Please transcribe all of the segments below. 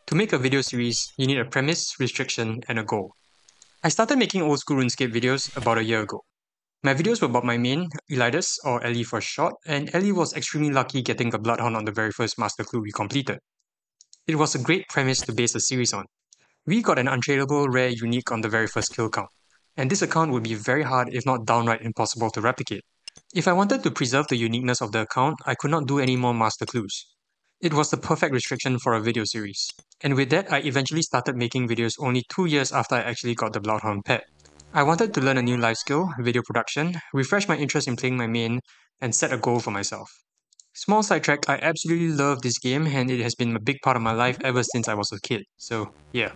To make a video series, you need a premise, restriction, and a goal. I started making Old School RuneScape videos about a year ago. My videos were about my main, Elidus, or Ellie for short, and Ellie was extremely lucky getting a bloodhound on the very first master clue we completed. It was a great premise to base a series on. We got an untradeable rare unique on the very first kill count, and this account would be very hard if not downright impossible to replicate. If I wanted to preserve the uniqueness of the account, I could not do any more master clues. It was the perfect restriction for a video series. And with that, I eventually started making videos only 2 years after I actually got the Bloodhound pet. I wanted to learn a new life skill, video production, refresh my interest in playing my main, and set a goal for myself. Small sidetrack, I absolutely love this game and it has been a big part of my life ever since I was a kid, so yeah.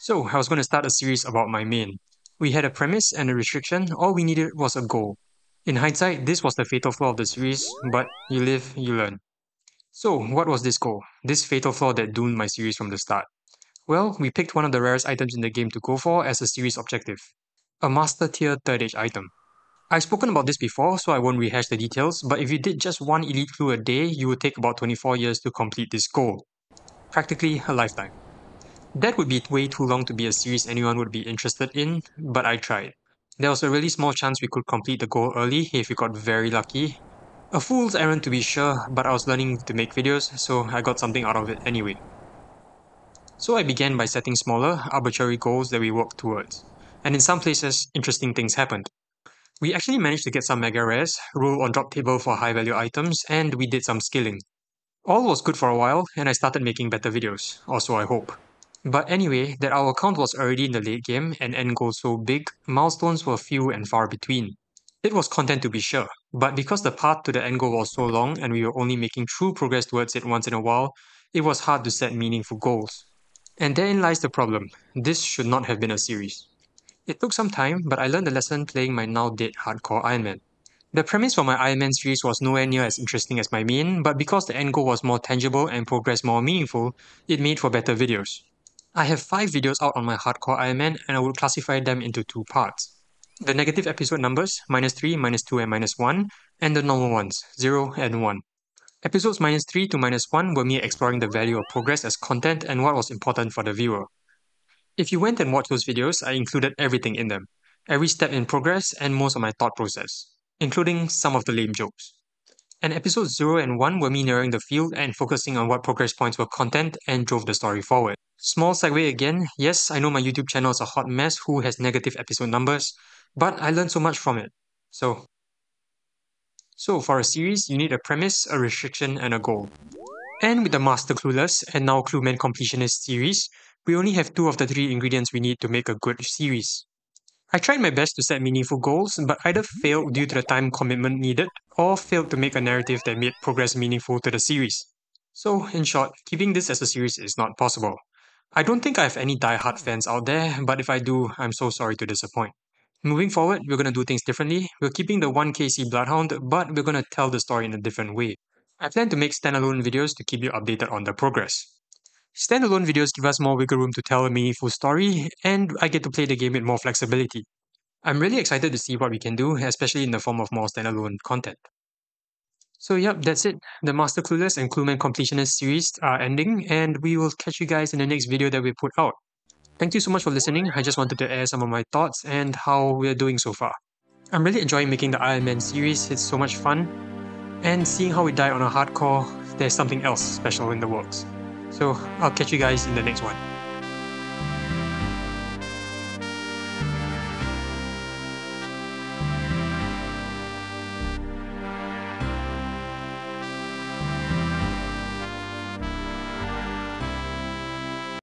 So, I was going to start a series about my main. We had a premise and a restriction, all we needed was a goal. In hindsight, this was the fatal flaw of the series, but you live, you learn. So, what was this goal? This fatal flaw that doomed my series from the start? Well, we picked one of the rarest items in the game to go for as a series objective. A Master Tier 3rd Age item. I've spoken about this before, so I won't rehash the details, but if you did just one elite clue a day, you would take about 24 years to complete this goal. Practically a lifetime. That would be way too long to be a series anyone would be interested in, but I tried. There was a really small chance we could complete the goal early if we got very lucky. A fool's errand to be sure, but I was learning to make videos, so I got something out of it anyway. So I began by setting smaller, arbitrary goals that we worked towards. And in some places, interesting things happened. We actually managed to get some mega rares, roll on drop table for high value items, and we did some skilling. All was good for a while, and I started making better videos, or so I hope. But anyway, that our account was already in the late game and end goal so big, milestones were few and far between. It was content to be sure, but because the path to the end goal was so long and we were only making true progress towards it once in a while, it was hard to set meaningful goals. And therein lies the problem. This should not have been a series. It took some time, but I learned the lesson playing my now dead hardcore Iron Man. The premise for my Iron Man series was nowhere near as interesting as my main, but because the end goal was more tangible and progress more meaningful, it made for better videos. I have 5 videos out on my hardcore Iron Man and I would classify them into 2 parts. The negative episode numbers, -3, -2 and -1, and the normal ones, 0 and 1. Episodes -3 to -1 were me exploring the value of progress as content and what was important for the viewer. If you went and watched those videos, I included everything in them. Every step in progress and most of my thought process, including some of the lame jokes. And episodes 0 and 1 were me narrowing the field and focusing on what progress points were content and drove the story forward. Small segue again, yes, I know my YouTube channel is a hot mess who has negative episode numbers, but I learned so much from it. So for a series, you need a premise, a restriction, and a goal. And with the Master Clueless and now Clueman Completionist series, we only have 2 of the 3 ingredients we need to make a good series. I tried my best to set meaningful goals, but either failed due to the time commitment needed, or failed to make a narrative that made progress meaningful to the series. So, in short, keeping this as a series is not possible. I don't think I have any die-hard fans out there, but if I do, I'm so sorry to disappoint. Moving forward, we're gonna do things differently. We're keeping the 1KC Bloodhound, but we're gonna tell the story in a different way. I plan to make standalone videos to keep you updated on the progress. Standalone videos give us more wiggle room to tell a meaningful story, and I get to play the game with more flexibility. I'm really excited to see what we can do, especially in the form of more standalone content. So yep, that's it. The Master Clueless and Clueman Completionist series are ending, and we will catch you guys in the next video that we put out. Thank you so much for listening. I just wanted to air some of my thoughts and how we're doing so far. I'm really enjoying making the Iron Man series, it's so much fun. And seeing how we die on a hardcore, there's something else special in the works. So I'll catch you guys in the next one.